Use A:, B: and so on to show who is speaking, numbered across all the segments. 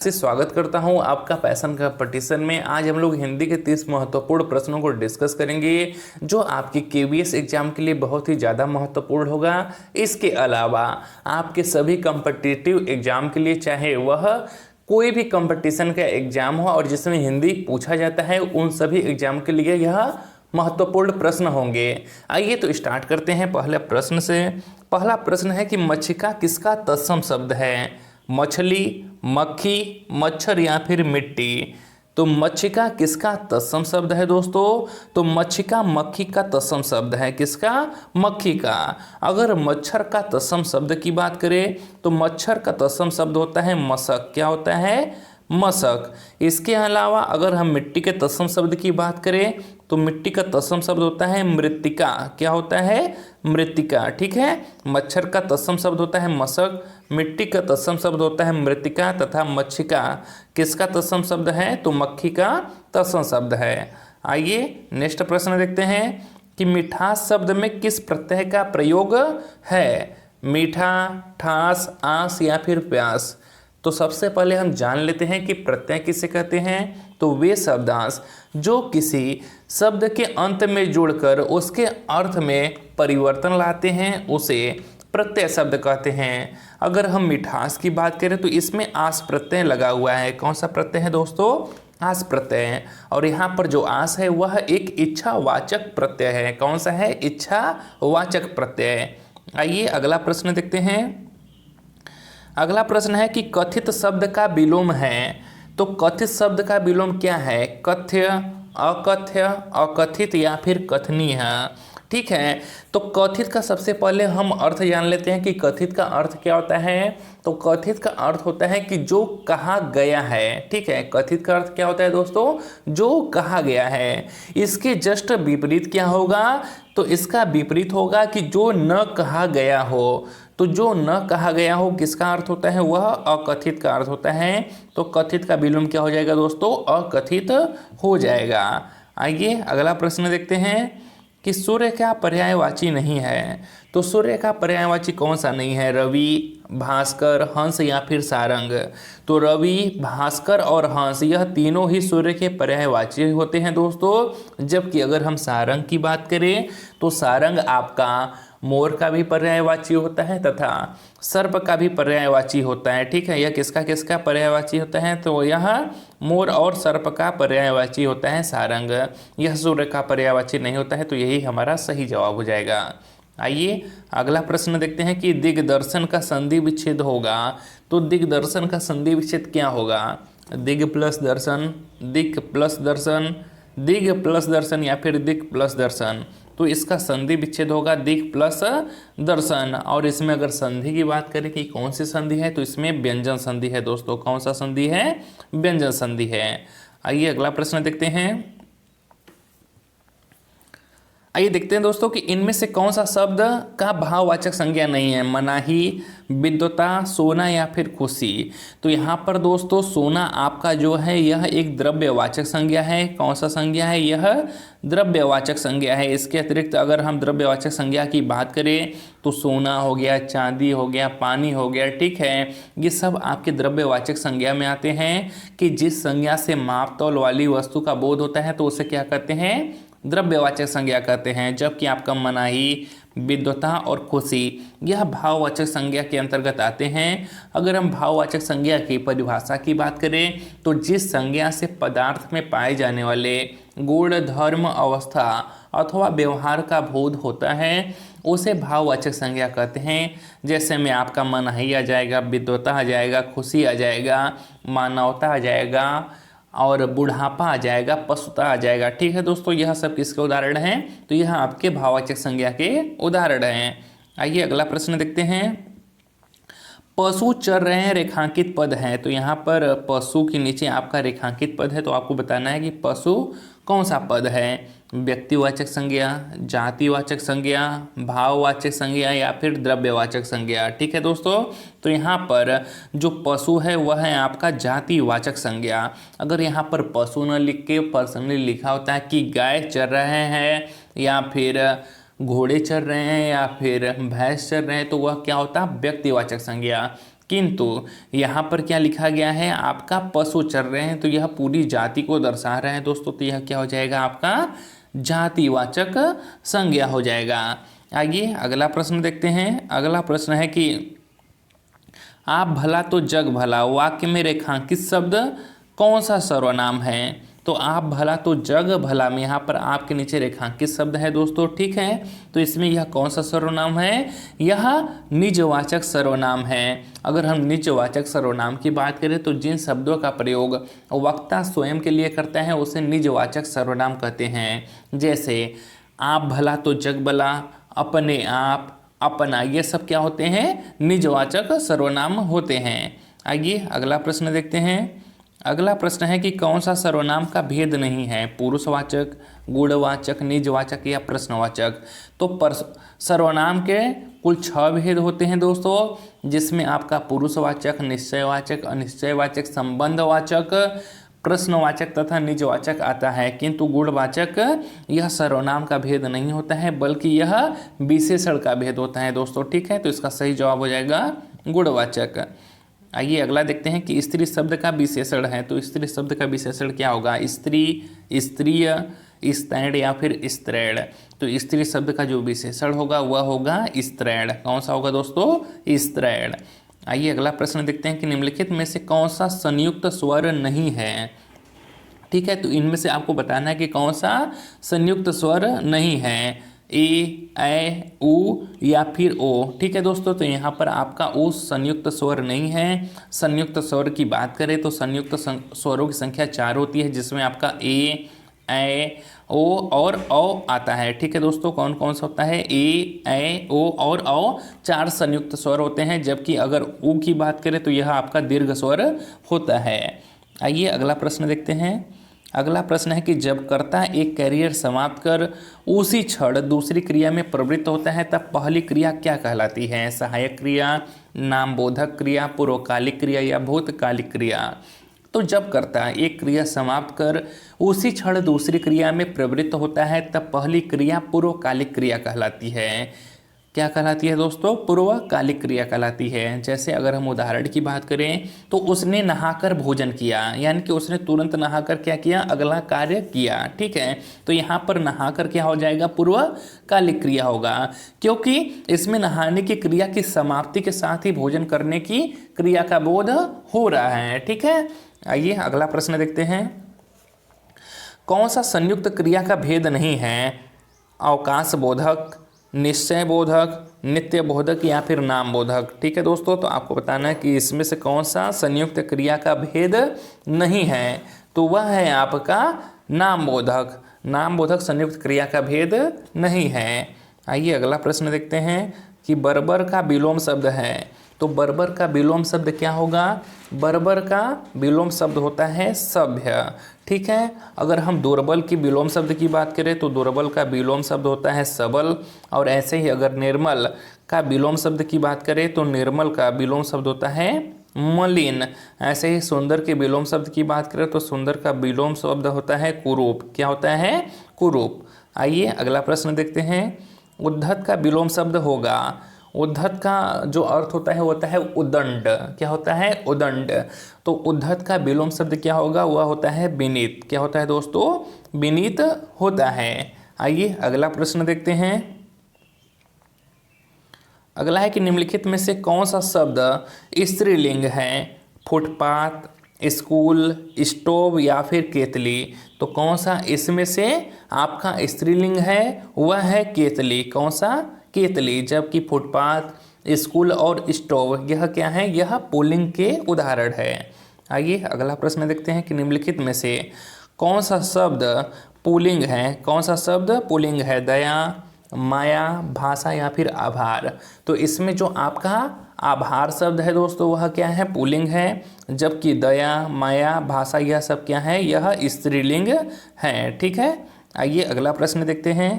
A: से स्वागत करता हूं आपका पैशन कंपटीशन में। आज हम लोग हिंदी के 30 महत्वपूर्ण प्रश्नों को डिस्कस करेंगे जो आपके केवीएस एग्जाम के लिए बहुत ही ज़्यादा महत्वपूर्ण होगा। इसके अलावा आपके सभी कॉम्पिटिटिव एग्जाम के लिए, चाहे वह कोई भी कंपटीशन का एग्जाम हो और जिसमें हिंदी पूछा जाता है, उन सभी एग्जाम के लिए यह महत्वपूर्ण प्रश्न होंगे। आइए तो स्टार्ट करते हैं पहले प्रश्न से। पहला प्रश्न है कि मक्षिका किसका तत्सम शब्द है? मछली, मक्खी, मच्छर या फिर मिट्टी। तो मक्षिका किसका तत्सम शब्द है दोस्तों? तो मक्षिका मक्खी का तत्सम शब्द है। किसका? मक्खी का। अगर मच्छर का तत्सम शब्द की बात करें तो मच्छर का तत्सम शब्द होता है मशक। क्या होता है? मशक। इसके अलावा अगर हम मिट्टी के तत्सम शब्द की बात करें तो मिट्टी का तत्सम शब्द होता है मृत्तिका। क्या होता है? मृत्तिका। ठीक है। मच्छर का तत्सम शब्द होता है मशक, मिट्टी का तत्सम शब्द होता है मृत्तिका तथा मक्षिका किसका तत्सम शब्द है? तो मक्खी का तत्सम शब्द है। आइए नेक्स्ट प्रश्न देखते हैं कि मिठास शब्द में किस प्रत्यय का प्रयोग है? मीठा, ठास, आस या फिर प्यास। तो सबसे पहले हम जान लेते हैं कि प्रत्यय किसे कहते हैं। तो वे शब्दांश जो किसी शब्द के अंत में जुड़कर उसके अर्थ में परिवर्तन लाते हैं उसे प्रत्यय शब्द कहते हैं। अगर हम मिठास की बात करें तो इसमें आस प्रत्यय लगा हुआ है। कौन सा प्रत्यय है दोस्तों? आस प्रत्यय। और यहाँ पर जो आस है वह एक इच्छावाचक प्रत्यय है। कौन सा है? इच्छावाचक प्रत्यय। आइए अगला प्रश्न देखते हैं। अगला प्रश्न है कि कथित शब्द का विलोम है। तो कथित शब्द का विलोम क्या है? कथ्य, अकथ्य, अकथित या फिर कथनीय। ठीक है। तो कथित का सबसे पहले हम अर्थ जान लेते हैं कि कथित का अर्थ क्या होता है। तो कथित का अर्थ होता है कि जो कहा गया है। ठीक है। कथित का अर्थ क्या होता है दोस्तों? जो कहा गया है। इसके जस्ट विपरीत क्या होगा? तो इसका विपरीत होगा कि जो न कहा गया हो। तो जो न कहा गया हो किसका अर्थ होता है? वह अकथित का अर्थ होता है। तो कथित का विलोम क्या हो जाएगा दोस्तों? अकथित हो जाएगा। आइए अगला प्रश्न देखते हैं कि सूर्य का पर्यायवाची नहीं है। तो सूर्य का पर्यायवाची कौन सा नहीं है? रवि, भास्कर, हंस या फिर सारंग। तो रवि, भास्कर और हंस यह तीनों ही सूर्य के पर्यायवाची होते हैं दोस्तों। जबकि अगर हम सारंग की बात करें तो सारंग आपका मोर का भी पर्यायवाची होता है तथा सर्प का भी पर्यायवाची होता है। ठीक है। यह किसका किसका पर्यायवाची होता है? तो यह मोर और सर्प का पर्यायवाची होता है सारंग। यह सूर्य का पर्यायवाची नहीं होता है। तो यही हमारा सही जवाब हो जाएगा। आइए अगला प्रश्न देखते हैं कि दिग्दर्शन का संधि विच्छेद होगा। तो दिग्दर्शन का संधि विच्छेद क्या होगा? दिग प्लस दर्शन, दिक प्लस दर्शन, दिग प्लस दर्शन या फिर दिक प्लस दर्शन। तो इसका संधि विच्छेद होगा दिक प्लस दर्शन। और इसमें अगर संधि की बात करें कि कौन सी संधि है तो इसमें व्यंजन संधि है दोस्तों। कौन सा संधि है? व्यंजन संधि है। आइए अगला प्रश्न देखते हैं। आइए देखते हैं दोस्तों कि इनमें से कौन सा शब्द का भाववाचक संज्ञा नहीं है? मनाही, विद्वता, सोना या फिर खुशी। तो यहाँ पर दोस्तों सोना आपका जो है यह एक द्रव्यवाचक संज्ञा है। कौन सा संज्ञा है? यह द्रव्यवाचक संज्ञा है। इसके अतिरिक्त अगर हम द्रव्यवाचक संज्ञा की बात करें तो सोना हो गया, चांदी हो गया, पानी हो गया। ठीक है। ये सब आपके द्रव्यवाचक संज्ञा में आते हैं कि जिस संज्ञा से माप तौल वाली वस्तु का बोध होता है तो उसे क्या कहते हैं? द्रव्यवाचक संज्ञा कहते हैं। जबकि आपका मनाही, विद्वता और खुशी यह भाववाचक संज्ञा के अंतर्गत आते हैं। अगर हम भाववाचक संज्ञा की परिभाषा की बात करें तो जिस संज्ञा से पदार्थ में पाए जाने वाले गुण, धर्म, अवस्था अथवा व्यवहार का बोध होता है उसे भाववाचक संज्ञा कहते हैं। जैसे में आपका मनाही आ जाएगा, विद्वता आ जाएगा, खुशी आ जाएगा, मानवता आ जाएगा और बुढ़ापा आ जाएगा, पशुता आ जाएगा। ठीक है दोस्तों। यह सब किसके उदाहरण हैं? तो यह आपके भाववाचक संज्ञा के उदाहरण हैं। आइए अगला प्रश्न देखते हैं। पशु चर रहे हैं रेखांकित पद है। तो यहाँ पर पशु के नीचे आपका रेखांकित पद है। तो आपको बताना है कि पशु कौन सा पद है? व्यक्तिवाचक संज्ञा, जातिवाचक संज्ञा, भाववाचक संज्ञा या फिर द्रव्यवाचक संज्ञा। ठीक है दोस्तों। तो यहाँ पर जो पशु है वह है आपका जातिवाचक संज्ञा। अगर यहाँ पर पशु न लिख के पर्सनली लिखा होता है कि गाय चर रहे हैं या फिर घोड़े चर रहे हैं या फिर भैंस चर रहे हैं तो वह क्या होता है? व्यक्तिवाचक संज्ञा। किंतु यहाँ पर क्या लिखा गया है, आपका पशु चर रहे हैं, तो यह पूरी जाति को दर्शा रहे हैं दोस्तों, तो यह क्या हो जाएगा, आपका जातिवाचक संज्ञा हो जाएगा। आइए अगला प्रश्न देखते हैं। अगला प्रश्न है कि आप भला तो जग भला वाक्य में रेखांकित शब्द कौन सा सर्वनाम है। तो आप भला तो जग भला में यहाँ पर आपके नीचे रेखांकित शब्द है दोस्तों, ठीक है। तो इसमें यह कौन सा सर्वनाम है, यह निजवाचक सर्वनाम है। अगर हम निजवाचक सर्वनाम की बात करें तो जिन शब्दों का प्रयोग वक्ता स्वयं के लिए करता है उसे निजवाचक सर्वनाम कहते हैं। जैसे आप भला तो जग भला, अपने आप, अपना, ये सब क्या होते हैं, निजवाचक सर्वनाम होते हैं। आइए अगला प्रश्न देखते हैं। अगला प्रश्न है कि कौन सा सर्वनाम का भेद नहीं है, पुरुषवाचक, गुणवाचक, निजवाचक या प्रश्नवाचक। तो सर्वनाम के कुल 6 भेद होते हैं दोस्तों, जिसमें आपका पुरुषवाचक, निश्चयवाचक, अनिश्चयवाचक, संबंधवाचक, प्रश्नवाचक तथा निजवाचक आता है। किंतु गुणवाचक यह सर्वनाम का भेद नहीं होता है, बल्कि यह विशेषण का भेद होता है दोस्तों, ठीक है। तो इसका सही जवाब हो जाएगा गुणवाचक। आइए अगला देखते हैं कि स्त्री शब्द का विशेषण है। तो स्त्री शब्द का विशेषण क्या होगा, स्त्री, स्त्रीय, स्त्रैण या फिर स्त्रैण। तो स्त्री शब्द का जो विशेषण होगा वह होगा स्त्रैण। कौन सा होगा दोस्तों, स्त्रैण। आइए अगला प्रश्न देखते हैं कि निम्नलिखित में से कौन सा संयुक्त स्वर नहीं है, ठीक है। तो इनमें से आपको बताना है कि कौन सा संयुक्त स्वर नहीं है, ए उ या फिर ओ, ठीक है दोस्तों। तो यहाँ पर आपका ओ संयुक्त स्वर नहीं है। संयुक्त स्वर की बात करें तो संयुक्त स्वरों की संख्या 4 होती है, जिसमें आपका ए ओ और औ आता है, ठीक है दोस्तों। कौन कौन सा होता है, ए ओ और औ 4 संयुक्त स्वर होते हैं, जबकि अगर उ की बात करें तो यह आपका दीर्घ स्वर होता है। आइए अगला प्रश्न देखते हैं। अगला प्रश्न है कि जब कर्ता एक कैरियर समाप्त कर उसी क्षण दूसरी क्रिया में प्रवृत्त होता है तब पहली क्रिया क्या कहलाती है, सहायक क्रिया, नामबोधक क्रिया, पूर्वकालिक क्रिया या भूतकालिक क्रिया। तो जब कर्ता एक क्रिया समाप्त कर उसी क्षण दूसरी क्रिया में प्रवृत्त होता है तब पहली क्रिया पूर्वकालिक क्रिया कहलाती है। क्या कहलाती है दोस्तों, पूर्वकालिक क्रिया कहलाती है। जैसे अगर हम उदाहरण की बात करें तो उसने नहाकर भोजन किया, यानी कि उसने तुरंत नहाकर क्या किया, अगला कार्य किया, ठीक है। तो यहाँ पर नहाकर क्या हो जाएगा, पूर्वकालिक क्रिया होगा, क्योंकि इसमें नहाने की क्रिया की समाप्ति के साथ ही भोजन करने की क्रिया का बोध हो रहा है, ठीक है। आइए अगला प्रश्न देखते हैं। कौन सा संयुक्त क्रिया का भेद नहीं है, अवकाश बोधक, निश्चय बोधक, नित्य बोधक या फिर नाम बोधक, ठीक है दोस्तों। तो आपको बताना है कि इसमें से कौन सा संयुक्त क्रिया का भेद नहीं है, तो वह है आपका नाम बोधक। नाम बोधक संयुक्त क्रिया का भेद नहीं है। आइए अगला प्रश्न देखते हैं कि बर्बर का विलोम शब्द है। तो बर्बर का विलोम शब्द क्या होगा, बर्बर का विलोम शब्द होता है सभ्य, ठीक है। अगर हम दुर्बल की विलोम शब्द की बात करें तो दुर्बल का विलोम शब्द होता है सबल, और ऐसे ही अगर निर्मल का विलोम शब्द की बात करें तो निर्मल का विलोम शब्द होता है मलिन। ऐसे ही सुंदर के विलोम शब्द की बात करें तो सुंदर का विलोम शब्द होता है कुरूप। क्या होता है, कुरूप। आइए अगला प्रश्न देखते हैं। उद्धत का विलोम शब्द होगा, उद्धत का जो अर्थ होता है वो होता है उदंड। क्या होता है, उदंड। तो उद्धत का विलोम शब्द क्या होगा, वह होता है विनीत। क्या होता है दोस्तों, विनीत होता है। आइए अगला प्रश्न देखते हैं। अगला है कि निम्नलिखित में से कौन सा शब्द स्त्रीलिंग है, फुटपाथ, स्कूल, स्टोव या फिर केतली। तो कौन सा इसमें से आपका स्त्रीलिंग है, वह है केतली। कौन सा, केतली। जबकि फुटपाथ, स्कूल और स्टोव यह क्या है, यह पुल्लिंग के उदाहरण है। आइए अगला प्रश्न देखते हैं कि निम्नलिखित में से कौन सा शब्द पुल्लिंग है, कौन सा शब्द पुल्लिंग है, दया, माया, भाषा या फिर आभार। तो इसमें जो आपका आभार शब्द है दोस्तों वह क्या है, पुल्लिंग है, जबकि दया, माया, भाषा यह सब क्या है, यह स्त्रीलिंग है, ठीक है। आइए अगला प्रश्न देखते हैं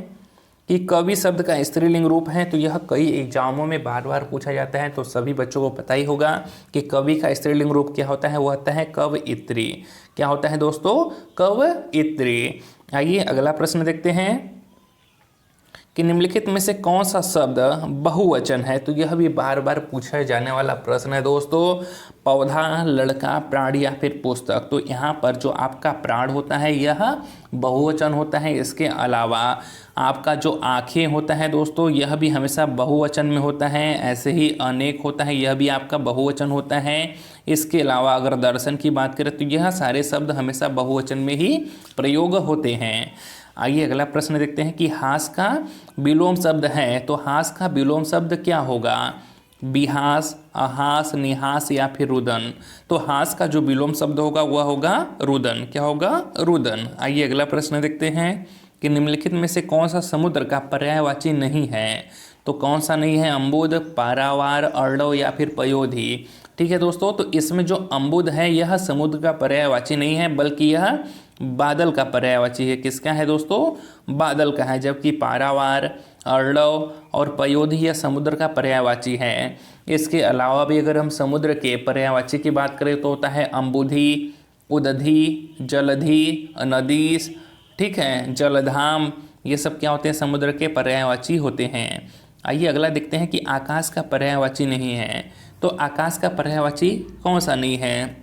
A: कि कवि शब्द का स्त्रीलिंग रूप है। तो यह कई एग्जामों में बार बार पूछा जाता है, तो सभी बच्चों को पता ही होगा कि कवि का स्त्रीलिंग रूप क्या होता है, वह होता है कवयित्री। क्या होता है दोस्तों, कवयित्री। आइए अगला प्रश्न देखते हैं कि निम्नलिखित में से कौन सा शब्द बहुवचन है। तो यह भी बार बार पूछा जाने वाला प्रश्न है दोस्तों। पौधा, लड़का, प्राण या फिर पुस्तक। तो यहाँ पर जो आपका प्राण होता है यह बहुवचन होता है। इसके अलावा आपका जो आँखें होता है दोस्तों यह भी हमेशा बहुवचन में होता है। ऐसे ही अनेक होता है, यह भी आपका बहुवचन होता है। इसके अलावा अगर दर्शन की बात करें तो यह सारे शब्द हमेशा बहुवचन में ही प्रयोग होते हैं। आइए अगला प्रश्न देखते हैं कि हास का विलोम शब्द है। तो हास का विलोम शब्द क्या होगा? बिहास, अहास, निहास या फिर रुदन। तो हास का जो विलोम शब्द होगा वह होगा रुदन। क्या होगा? रुदन। आइए अगला प्रश्न देखते हैं कि निम्नलिखित में से कौन सा समुद्र का पर्यायवाची नहीं है। तो कौन सा नहीं है? अम्बुद, पारावार, अर्णव या फिर पयोधी। ठीक है दोस्तों, तो इसमें जो अम्बुद है यह समुद्र का पर्यायवाची नहीं है, बल्कि यह बादल का पर्यायवाची है। किसका है दोस्तों? बादल का है। जबकि पारावार, अर्णव और पयोधी यह समुद्र का पर्यायवाची है। इसके अलावा भी अगर हम समुद्र के पर्यायवाची की बात करें तो होता है अम्बुधि, उदधि, जलधि, नदीस, ठीक है, जलधाम। ये सब क्या होते हैं? समुद्र के पर्यायवाची होते हैं। आइए अगला देखते हैं कि आकाश का पर्यायवाची नहीं है। तो आकाश का पर्यायवाची कौन सा नहीं है?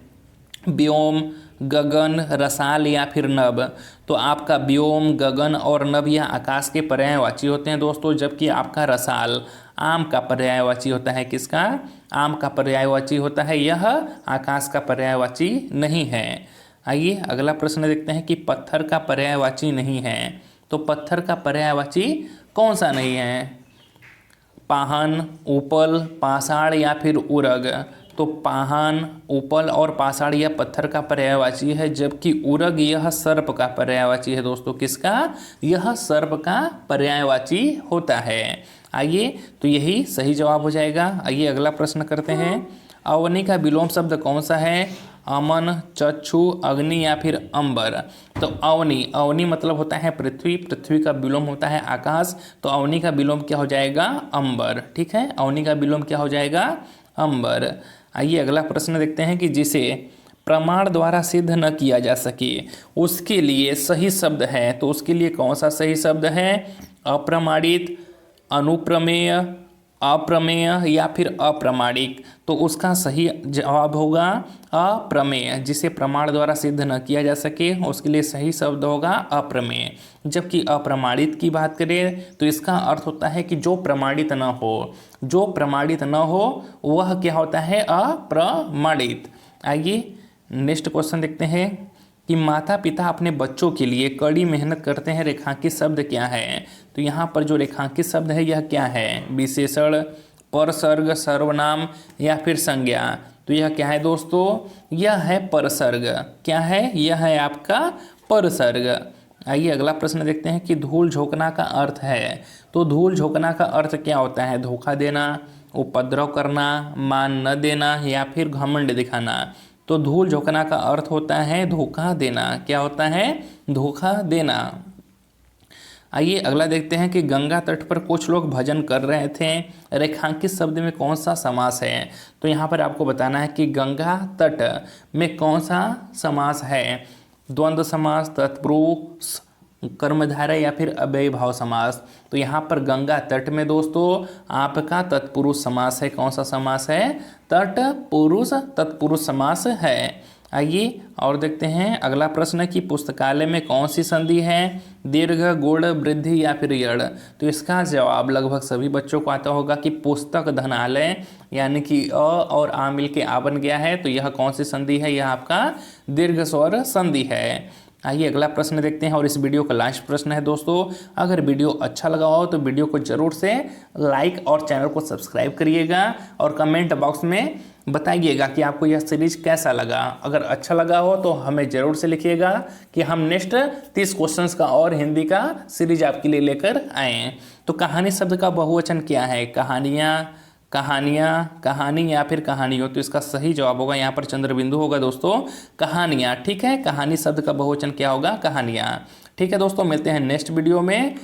A: व्योम, गगन, रसाल या फिर नभ। तो आपका व्योम, गगन और नभ यह आकाश के पर्यायवाची होते हैं दोस्तों। जबकि आपका रसाल आम का पर्यायवाची होता है। किसका? आम का पर्यायवाची होता है। यह आकाश का पर्यायवाची नहीं है। आइए अगला प्रश्न देखते हैं कि पत्थर का पर्यायवाची नहीं है। तो पत्थर का पर्यायवाची कौन सा नहीं है? पाहन, उपल, पाषाण या फिर उरग। तो पाहन, उपल और पाषाण यह पत्थर का पर्यायवाची है। जबकि उरग यह सर्प का पर्यायवाची है दोस्तों। किसका? यह सर्प का पर्यायवाची होता है। आइए, तो यही सही जवाब हो जाएगा। आइए अगला प्रश्न करते हैं। अवनी का विलोम शब्द कौन सा है? अमन, चक्षु, अग्नि या फिर अंबर। तो अवनी, अवनी मतलब होता है पृथ्वी, पृथ्वी का विलोम होता है आकाश। तो अवनी का विलोम क्या हो जाएगा? अंबर। ठीक है, अवनी का विलोम क्या हो जाएगा? अंबर। आइए अगला प्रश्न देखते हैं कि जिसे प्रमाण द्वारा सिद्ध न किया जा सके उसके लिए सही शब्द है। तो उसके लिए कौन सा सही शब्द है? अप्रमाणित, अनुप्रमेय, अप्रमेय या फिर अप्रमाणिक। तो उसका सही जवाब होगा अप्रमेय। जिसे प्रमाण द्वारा सिद्ध न किया जा सके उसके लिए सही शब्द होगा अप्रमेय। जबकि अप्रमाणित की बात करें तो इसका अर्थ होता है कि जो प्रमाणित न हो, जो प्रमाणित न हो वह क्या होता है? अप्रमाणित। आइए नेक्स्ट क्वेश्चन देखते हैं कि माता पिता अपने बच्चों के लिए कड़ी मेहनत करते हैं। रेखांकित शब्द क्या है? तो यहाँ पर जो रेखांकित शब्द है यह क्या है? विशेषण, परसर्ग, सर्वनाम या फिर संज्ञा। तो यह क्या है दोस्तों? यह है परसर्ग। क्या है? यह है आपका परसर्ग। आइए अगला प्रश्न देखते हैं कि धूल झोंकना का अर्थ है। तो धूल झोंकना का अर्थ क्या होता है? धोखा देना, उपद्रव करना, मान न देना या फिर घमंड दिखाना। तो धूल झोंकना का अर्थ होता है धोखा देना। क्या होता है? धोखा देना। आइए अगला देखते हैं कि गंगा तट पर कुछ लोग भजन कर रहे थे। रेखांकित शब्द में कौन सा समास है? तो यहाँ पर आपको बताना है कि गंगा तट में कौन सा समास है? द्वंद्व समास, तत्पुरुष, कर्मधारय या फिर अव्ययीभाव समास। तो यहाँ पर गंगा तट में दोस्तों आपका तत्पुरुष समास है। कौन सा समास है? तत्पुरुष, तत्पुरुष समास है। आइए और देखते हैं अगला प्रश्न कि पुस्तकालय में कौन सी संधि है? दीर्घ, गुण, वृद्धि या फिर यड़। तो इसका जवाब लगभग सभी बच्चों को आता होगा कि पुस्तक धनालय, यानी कि अ और आ मिल के आ बन गया है। तो यह कौन सी संधि है? यह आपका दीर्घ स्वर संधि है। आइए अगला प्रश्न देखते हैं और इस वीडियो का लास्ट प्रश्न है दोस्तों। अगर वीडियो अच्छा लगा हो तो वीडियो को जरूर से लाइक और चैनल को सब्सक्राइब करिएगा और कमेंट बॉक्स में बताइएगा कि आपको यह सीरीज कैसा लगा। अगर अच्छा लगा हो तो हमें ज़रूर से लिखिएगा कि हम नेक्स्ट 30 क्वेश्चंस का और हिंदी का सीरीज आपके लिए लेकर आएँ। तो कहानी शब्द का बहुवचन क्या है? कहानियाँ, कहानियाँ, कहानी या फिर कहानियों। तो इसका सही जवाब होगा, यहाँ पर चंद्र बिंदु होगा दोस्तों, कहानियाँ। ठीक है, कहानी शब्द का बहुवचन क्या होगा? कहानियाँ। ठीक है दोस्तों, मिलते हैं नेक्स्ट वीडियो में।